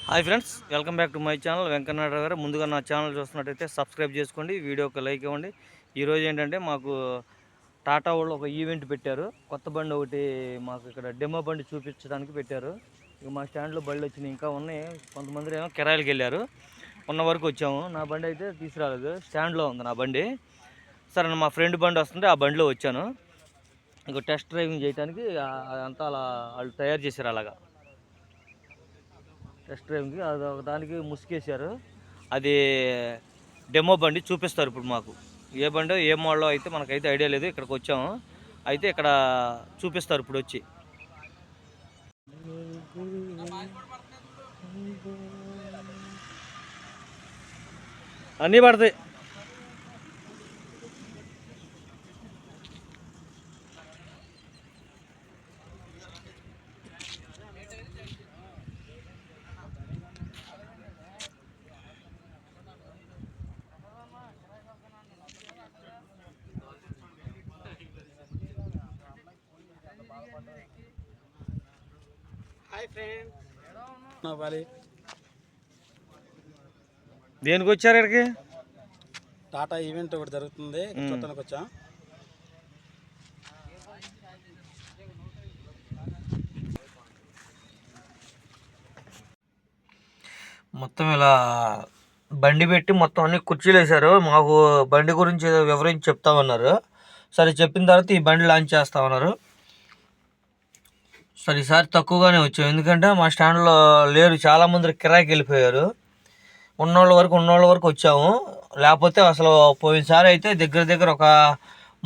Hi friends, welcome back to my channel వెంకన్నట్రావు గారు. ముందుగా నా ఛానల్ చూస్తున్నట్టయితే సబ్స్క్రైబ్ చేసుకోండి, వీడియోకి లైక్ ఇవ్వండి. ఈరోజు ఏంటంటే మాకు టాటా వాళ్ళు ఒక ఈవెంట్ పెట్టారు. కొత్త బండి ఒకటి మాకు ఇక్కడ డెమో బండి చూపించడానికి పెట్టారు. ఇక మా స్టాండ్లో బళ్ళు వచ్చినాయి, ఇంకా ఉన్నాయి. కొంతమంది ఏమో కిరాయిలకి వెళ్ళారు. ఉన్న వరకు వచ్చాము. నా బండి అయితే తీసుకురాలేదు, స్టాండ్లో ఉంది నా బండి. సరే, మా ఫ్రెండ్ బండి వస్తుంటే ఆ బండిలో వచ్చాను. ఇక టెస్ట్ డ్రైవింగ్ చేయడానికి అంతా అలా వాళ్ళు తయారు చేశారు. అలాగా టెస్ట్ డ్రైవింగ్కి అది ఒక దానికి ముసుకేశారు. అది డెమో బండి చూపిస్తారు ఇప్పుడు మాకు. ఏ బండో ఏ మోడలో అయితే మనకైతే ఐడియా లేదు. ఇక్కడికి వచ్చాము, అయితే ఇక్కడ చూపిస్తారు ఇప్పుడు వచ్చి. అన్నీ పడతాయి. దేనికి వచ్చారు ఇక్కడికి? టాటా ఈవెంట్ ఒకటి జరుగుతుంది, చూడటానికి వచ్చాం. మొత్తం ఇలా బండి పెట్టి మొత్తం అన్ని కుర్చీలు వేశారు. మాకు బండి గురించి వివరించి చెప్తామన్నారు. సరే, చెప్పిన తర్వాత ఈ బండి లాంచ్ చేస్తామన్నారు. సరే, ఈసారి తక్కువగానే వచ్చాం, ఎందుకంటే మా స్టాండ్లో లేరు, చాలామంది కిరాయికి వెళ్ళిపోయారు. ఉన్నోళ్ళ వరకు వచ్చాము. లేకపోతే అసలు పోయినసారి అయితే దగ్గర ఒక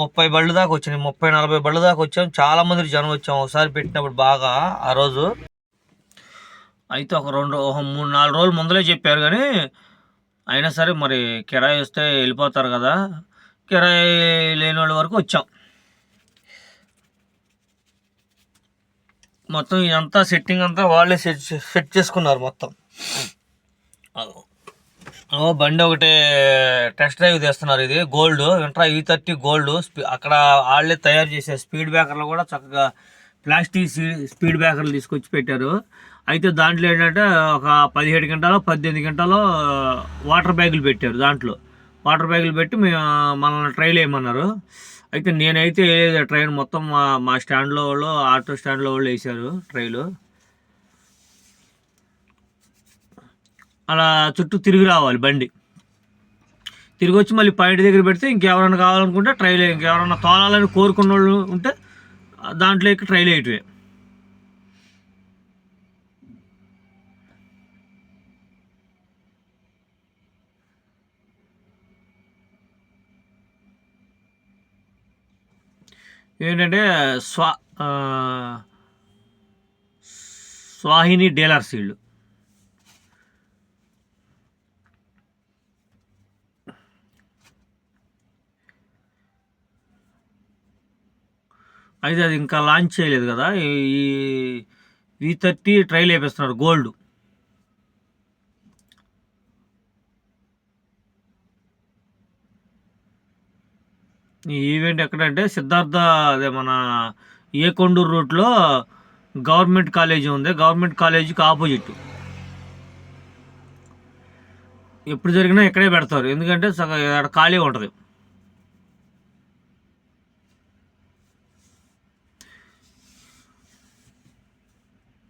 30 బళ్ళు దాకా వచ్చినాయి, 30-40 బళ్ళు దాకా వచ్చాము. చాలామంది జనం వచ్చాము ఒకసారి పెట్టినప్పుడు బాగా. ఆ రోజు అయితే ఒక 3-4 రోజులు ముందలే చెప్పారు, కానీ అయినా సరే మరి కిరాయి వస్తే వెళ్ళిపోతారు కదా, కిరాయి లేని వాళ్ళ వరకు వచ్చాం. మొత్తం ఇదంతా సెట్టింగ్ అంతా వాళ్ళే సెట్ చేసుకున్నారు మొత్తం. బండి ఒకటి టెస్ట్ డ్రైవ్ తీస్తున్నారు. ఇది గోల్డ్ ఇంట్రా E30 గోల్డ్. అక్కడ వాళ్ళే తయారు చేసే స్పీడ్ బ్రేకర్లు కూడా చక్కగా ప్లాస్టిక్ స్పీడ్ బ్రేకర్లు తీసుకొచ్చి పెట్టారు. అయితే దాంట్లో ఏంటంటే ఒక 17 గంటలో 18 గంటలో వాటర్ బ్యాగులు పెట్టారు. దాంట్లో వాటర్ బ్యాగులు పెట్టి మనల్ని ట్రైల్ వేయమన్నారు. అయితే నేనైతే ట్రైన్ మొత్తం మా స్టాండ్లో వాళ్ళు, ఆటో స్టాండ్లో వాళ్ళు వేసారు ట్రైలు. అలా చుట్టూ తిరిగి రావాలి బండి. తిరిగి వచ్చి మళ్ళీ పాయింట్ దగ్గర పెడితే ఇంకెవరైనా కావాలనుకుంటే ట్రైల్, ఇంకెవరైనా తోలాలని కోరుకున్న వాళ్ళు ఉంటే దాంట్లోకి ట్రైల్ వేయటమే. ఏంటంటే స్వాహిని డీలర్స్ వీళ్ళు. అయితే అది ఇంకా లాంచ్ చేయలేదు కదా, ఈ E30 ట్రైల్ వేపిస్తున్నారు గోల్డ్. ఈ ఈవెంట్ ఎక్కడంటే సిద్ధార్థ, అదే మన ఏకొండూరు రూట్లో గవర్నమెంట్ కాలేజీ ఉంది, గవర్నమెంట్ కాలేజీకి ఆపోజిట్. ఎప్పుడు జరిగినా ఇక్కడే పెడతారు, ఎందుకంటే సగం ఖాళీ ఉంటుంది.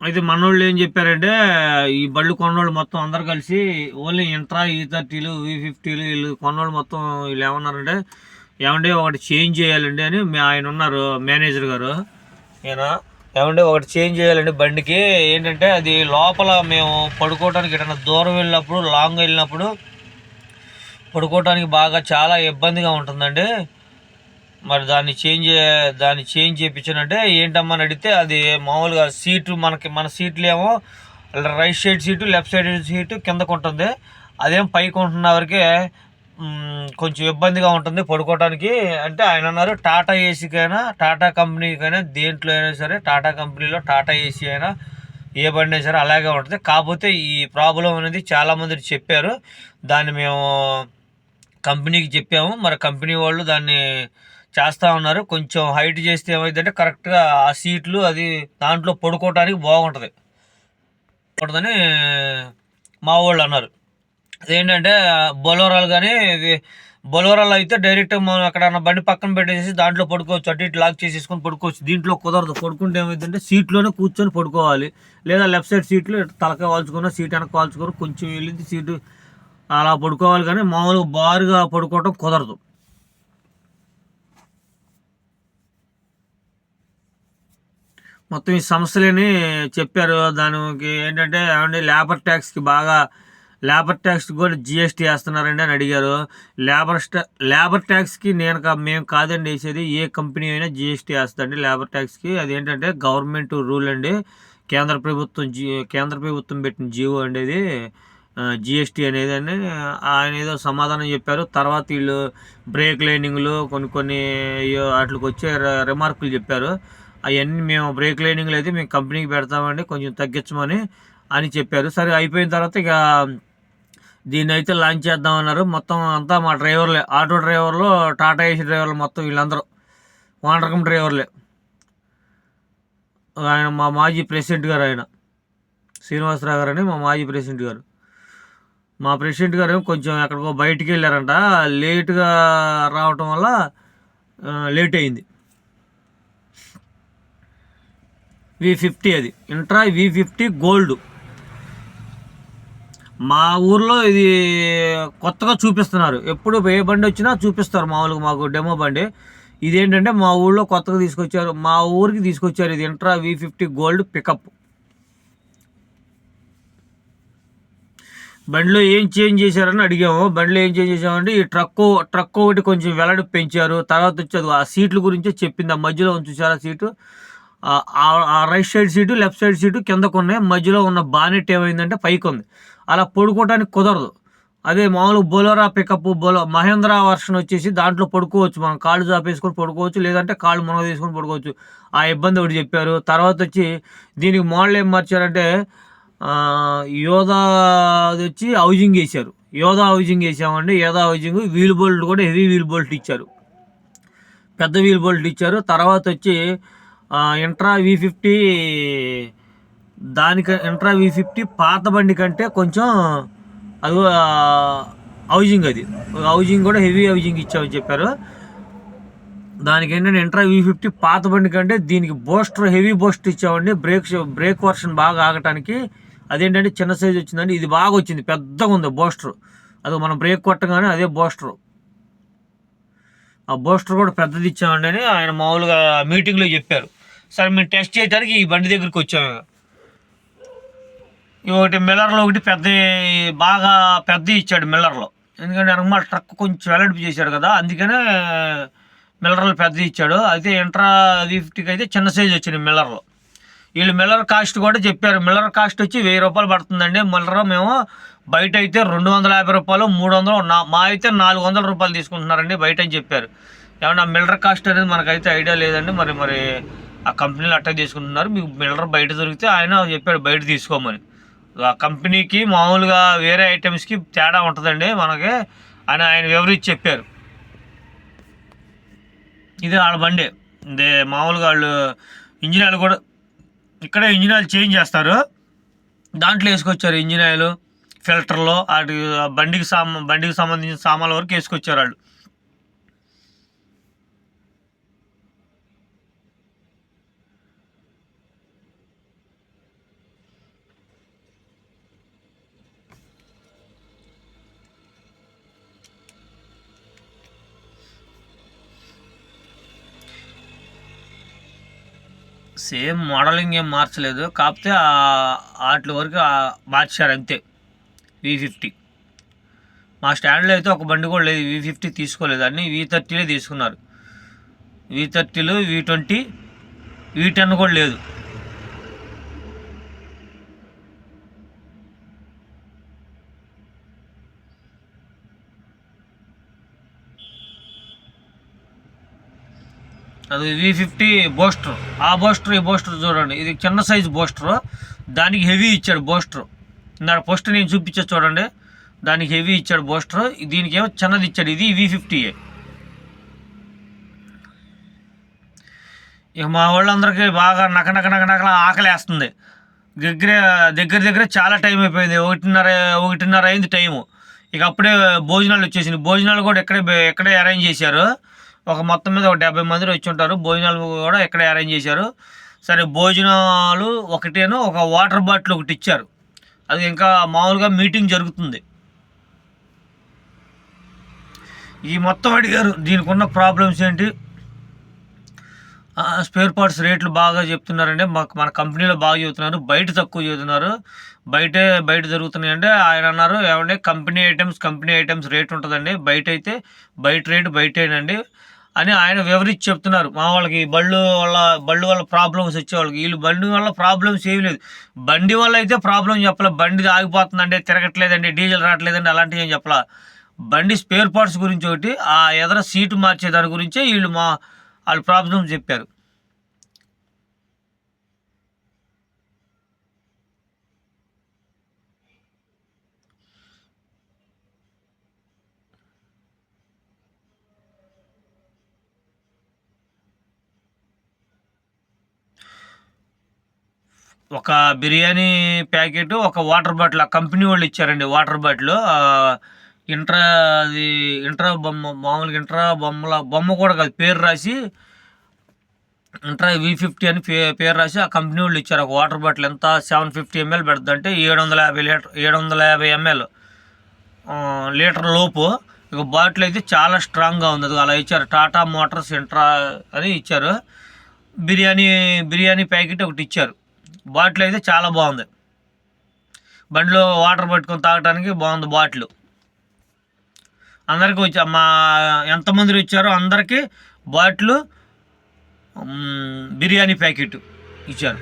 అయితే మనోళ్ళు ఏం చెప్పారంటే, ఈ బళ్ళు కొన్నోళ్ళు మొత్తం అందరు కలిసి ఓన్లీ ఇంట్రా E30లు V50లు వీళ్ళు కొన్నోళ్ళు మొత్తం వీళ్ళు ఏమన్నారంటే, ఏమంటే ఒకటి చేంజ్ చేయాలండి అని ఆయన ఉన్నారు మేనేజర్ గారు. ఏమంటే ఒకటి చేంజ్ చేయాలండి బండికి. ఏంటంటే అది లోపల మేము పడుకోవడానికి ఎటన్నా దూరం వెళ్ళినప్పుడు, లాంగ్ వెళ్ళినప్పుడు పడుకోవడానికి బాగా చాలా ఇబ్బందిగా ఉంటుందండి. మరి దాన్ని చేంజ్ చేయించానంటే ఏంటమ్మా అని అడిగితే, అది మామూలుగా సీటు మన సీట్లు ఏమో right side seat, left side seat కిందకు ఉంటుంది. అదేం పైకి ఉంటున్న వరకే కొంచెం ఇబ్బందిగా ఉంటుంది పడుకోవడానికి. అంటే ఆయన అన్నారు, టాటా ఏసీకైనా, టాటా కంపెనీకైనా, దేంట్లో అయినా సరే, టాటా కంపెనీలో టాటా ఏసీ అయినా ఏ బండి అయినా సరే అలాగే ఉంటుంది. కాకపోతే ఈ ప్రాబ్లం అనేది చాలామంది చెప్పారు. దాన్ని మేము కంపెనీకి చెప్పాము. మరి కంపెనీ వాళ్ళు దాన్ని చేస్తూ ఉన్నారు. కొంచెం హైట్ చేస్తే ఏమైందంటే కరెక్ట్గా ఆ సీట్లు అది దాంట్లో పడుకోవడానికి బాగుంటుంది. కూడదని మా వాళ్ళు అన్నారు. అదేంటంటే బొలోరాలు కానీ బొలోరాలు అయితే డైరెక్ట్ మనం ఎక్కడన్నా బండి పక్కన పెట్టేసి దాంట్లో పడుకోవచ్చు, అటు ఇటు లాక్ చేసేసుకొని పడుకోవచ్చు. దీంట్లో కుదరదు. పడుకుంటే ఏమైందంటే సీట్లోనే కూర్చొని పడుకోవాలి, లేదా లెఫ్ట్ సైడ్ సీట్లో తలకాయ వాల్చుకొని సీట్ వెనక వాల్చుకొని కొంచెం వెళ్ళింది సీటు అలా పడుకోవాలి. కానీ మామూలుగా బారుగా పడుకోవటం కుదరదు. మొత్తం ఈ సమస్యలని చెప్పారు. దానికి ఏంటంటే ఏమంటే లేబర్ ట్యాక్స్కి కూడా జిఎస్టీ వేస్తున్నారండి అని అడిగారు. లేబర్ ట్యాక్స్కి మేము కాదండి వేసేది, ఏ కంపెనీ అయినా జిఎస్టీ వేస్తుందండి లేబర్ ట్యాక్స్కి. అదేంటంటే గవర్నమెంట్ రూల్ అండి, కేంద్ర ప్రభుత్వం పెట్టిన జీవో అండి అది, జిఎస్టీ అనేది అని ఆయన ఏదో సమాధానం చెప్పారు. తర్వాత వీళ్ళు బ్రేక్ లైనింగ్లు కొన్ని వాటికి వచ్చే రిమార్కులు చెప్పారు. అవన్నీ మేము బ్రేక్ లైనింగ్లు అయితే మేము కంపెనీకి పెడతామండి, కొంచెం తగ్గించమని అని చెప్పారు. సరే అయిపోయిన తర్వాత ఇక దీన్ని అయితే లాంచ్ చేద్దామన్నారు. మొత్తం అంతా మా డ్రైవర్లే, ఆటో డ్రైవర్లు, టాటా ఏసీ డ్రైవర్లు, మొత్తం వీళ్ళందరూ ఓనరకం డ్రైవర్లే. ఆయన మా మాజీ ప్రెసిడెంట్ గారు, ఆయన శ్రీనివాసరావు గారు అని మా మాజీ ప్రెసిడెంట్ గారు. మా ప్రెసిడెంట్ గారు కొంచెం ఎక్కడికో బయటికి వెళ్ళారంట, లేటుగా రావటం వల్ల లేట్ అయింది. V50 అది ఇంట్రా V50 గోల్డ్. మా ఊర్లో ఇది కొత్తగా చూపిస్తున్నారు. ఎప్పుడు ఏ బండి వచ్చినా చూపిస్తారు మామూలుగా మాకు డెమో బండి. ఇదేంటంటే మా ఊళ్ళో కొత్తగా తీసుకొచ్చారు, మా ఊరికి తీసుకొచ్చారు. ఇది ఇంట్రా V50 గోల్డ్ పికప్. బండిలో ఏం చేంజ్ చేశారని అడిగాము. బండిలో ఏం చేంజ్ చేసామంటే ఈ ట్రక్ ఒకటి కొంచెం వెడల్పు పెంచారు. తర్వాత వచ్చేది ఆ సీట్ల గురించే చెప్పింది. ఆ మధ్యలో చూసారా సీటు, ఆ right side seat left side seat కిందకు ఉన్నాయి, మధ్యలో ఉన్న బానెట్ ఏమైందంటే పైకి ఉంది. అలా పడుకోవడానికి కుదరదు. అదే మామూలు బొలోరా పికప్, మహేంద్ర వర్షన్ వచ్చేసి దాంట్లో పడుకోవచ్చు, మనం కాళ్ళు చాపేసుకొని పడుకోవచ్చు, లేదంటే కాళ్ళు మునగ తీసుకొని పడుకోవచ్చు. ఆ ఇబ్బంది ఒకటి చెప్పారు. తర్వాత వచ్చి దీనికి మోడల్ ఏం మార్చారంటే యోధా వచ్చి హౌజింగ్ వేశారు. యోధా హౌజింగ్ వేసామండి. యోధా హౌజింగ్ వీల్ బోల్ట్ కూడా హెవీ వీల్ బోల్ట్ ఇచ్చారు, పెద్ద వీల్ బోల్ట్ ఇచ్చారు. తర్వాత వచ్చి ఇంట్రా V50 ఇంట్రా V50 పాత బండి కంటే కొంచెం అది హౌజింగ్, అది హౌజింగ్ కూడా హెవీ హౌజింగ్ ఇచ్చామని చెప్పారు. దానికి ఏంటంటే ఇంట్రా V50 పాత బండి కంటే దీనికి హెవీ బూస్టర్ ఇచ్చామండి. బ్రేక్ వర్షన్ బాగా ఆగటానికి. అదేంటంటే చిన్న సైజు వచ్చిందండి, ఇది బాగా వచ్చింది, పెద్దగా ఉంది బూస్టర్. అది మనం బ్రేక్ కొట్టగానే అదే బూస్టర్. ఆ బూస్టర్ కూడా పెద్దది ఇచ్చామండి అని ఆయన మామూలుగా మీటింగ్లో చెప్పారు. సరే మేము టెస్ట్ చేయడానికి ఈ బండి దగ్గరికి వచ్చాము. ఒకటి మిల్లర్లో ఒకటి బాగా పెద్ద ఇచ్చాడు మిల్లర్లో, ఎందుకంటే వెనకమాల ట్రక్ కొంచెం వెడల్పు చేశాడు కదా, అందుకనే మిల్లర్లో పెద్దది ఇచ్చాడు. అయితే ఇంట్రా V50కి అయితే చిన్న సైజు వచ్చింది మిల్లర్లో. వీళ్ళు మిల్లర్ కాస్ట్ కూడా చెప్పారు. మిల్లర్ కాస్ట్ వచ్చి 1000 రూపాయలు పడుతుందండి. మిల్లర్ మేము బయట అయితే 250 రూపాయలు, 300, మా అయితే 400 రూపాయలు తీసుకుంటున్నారండి బయట అని చెప్పారు. ఏమన్నా మిల్లర్ కాస్ట్ అనేది మనకైతే ఐడియా లేదండి. మరి ఆ కంపెనీలు అట్లా తీసుకుంటున్నారు. మీకు మిల్లర్ బయట దొరికితే ఆయన చెప్పాడు బయట తీసుకోమని. ఆ కంపెనీకి మామూలుగా వేరే ఐటమ్స్కి తేడా ఉంటుందండి మనకి అని ఆయన వివరించి చెప్పారు. ఇది వాళ్ళ బండి. మామూలుగా వాళ్ళు ఇంజిన్ ఆయిల్ కూడా ఇక్కడే ఇంజిన్ ఆయిల్ చేంజ్ చేస్తారు, దాంట్లో వేసుకొచ్చారు. ఇంజిన్ ఆయిల్, ఫిల్టర్లో వాటి బండికి సంబంధించిన సామాన్ల వరకు వేసుకొచ్చారు వాళ్ళు. సేమ్ మోడలింగ్ ఏం మార్చలేదు, కాకపోతే వాటి వరకు మార్చారు అంతే. V50 మా స్టాండ్లో అయితే ఒక బండి కూడా లేదు, V50 తీసుకోలేదు, అన్నీ V30లే తీసుకున్నారు. V30లు, V20, V10 కూడా లేదు. అది V50 బూస్టర్. ఆ బూస్టర్ ఈ బూస్టర్ చూడండి, ఇది చిన్న సైజు బూస్టర్, దానికి హెవీ ఇచ్చాడు బూస్టర్. ఇందాక ఫస్ట్ నేను చూపించా చూడండి, దానికి హెవీ ఇచ్చాడు బూస్టర్, దీనికి ఏమో చిన్నది ఇచ్చాడు. ఇది V50. ఇక మా వాళ్ళందరికీ బాగా నకనకలా ఆకలేస్తుంది. దగ్గర దగ్గర దగ్గర చాలా టైం అయిపోయింది, ఒకటిన్నర అయింది టైము. ఇక అప్పుడే భోజనాలు వచ్చేసింది. భోజనాలు కూడా ఎక్కడే అరేంజ్ చేశారు. మొత్తం మీద ఒక 70 మంది వచ్చి ఉంటారు. భోజనాలు కూడా ఎక్కడే అరేంజ్ చేశారు. సరే, భోజనాలు ఒకటేనో ఒక వాటర్ బాటిల్ ఒకటి ఇచ్చారు. అది ఇంకా మామూలుగా మీటింగ్ జరుగుతుంది. ఈ మొత్తం అడిగారు దీనికి ఉన్న ప్రాబ్లమ్స్ ఏంటి, స్పేర్ పార్ట్స్ రేట్లు బాగా చెప్తున్నారండి, మన కంపెనీలో బాగా చెబుతున్నారు, బయట తక్కువ చెబుతున్నారు, బయట జరుగుతున్నాయంటే ఆయన అన్నారు, ఏమంటే కంపెనీ ఐటమ్స్ రేట్ ఉంటుందండి, బయట రేటు బయటేనండి అని ఆయన వివరించి చెప్తున్నారు. మా వాళ్ళకి బళ్ళు వల్ల ప్రాబ్లమ్స్ వచ్చేవాళ్ళకి, వీళ్ళు బండి వల్ల ప్రాబ్లమ్స్ ఏమి లేదు. బండి వల్ల అయితే ప్రాబ్లం చెప్పలే, బండి ఆగిపోతుందండి, తిరగట్లేదండి, డీజిల్ రావట్లేదండి, అలాంటివి ఏం చెప్పలా. బండి స్పేర్ పార్ట్స్ గురించి ఒకటి, ఆ ఎదర సీటు మార్చే దాని గురించే వాళ్ళు ప్రాబ్లమ్స్ చెప్పారు. ఒక బిర్యానీ ప్యాకెట్, ఒక వాటర్ బాటిల్ ఆ కంపెనీ వాళ్ళు ఇచ్చారండి. వాటర్ బాటిల్ ఇంట్రా బొమ్మ, మామూలుగా ఇంట్రా బొమ్మ కూడా కాదు, పేరు రాసి ఇంట్రా V50 అని పేరు రాసి ఆ కంపెనీ వాళ్ళు ఇచ్చారు. ఒక వాటర్ బాటిల్ ఎంత 750 ml పెడుతుంది అంటే 750 ml లీటర్ లోపు. ఇక బాటిల్ అయితే చాలా స్ట్రాంగ్గా ఉంది. అలా ఇచ్చారు. టాటా మోటార్స్ ఇంట్రా అని ఇచ్చారు. బిర్యానీ ప్యాకెట్ ఒకటి ఇచ్చారు. బాటిల్ అయితే చాలా బాగుంది. బండిలో వాటర్ పట్టుకొని తాగడానికి బాగుంది బాటిల్. అందరికీ ఎంతమంది వచ్చారో అందరికీ బాటిల్, బిర్యానీ ప్యాకెట్ ఇచ్చారు.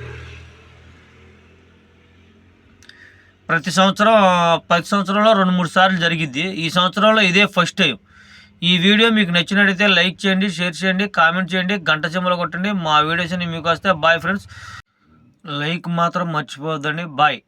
ప్రతి సంవత్సరంలో 2-3 సార్లు జరిగిద్ది. ఈ సంవత్సరంలో ఇదే ఫస్ట్ టైం. ఈ వీడియో మీకు నచ్చినట్టయితే లైక్ చేయండి, షేర్ చేయండి, కామెంట్ చేయండి, గంట సింబల్ కొట్టండి. మా వీడియోస్ని మీకు వస్తే బాయ్ ఫ్రెండ్స్. లైక్ మాత్రం మర్చిపోవద్దండి. బాయ్.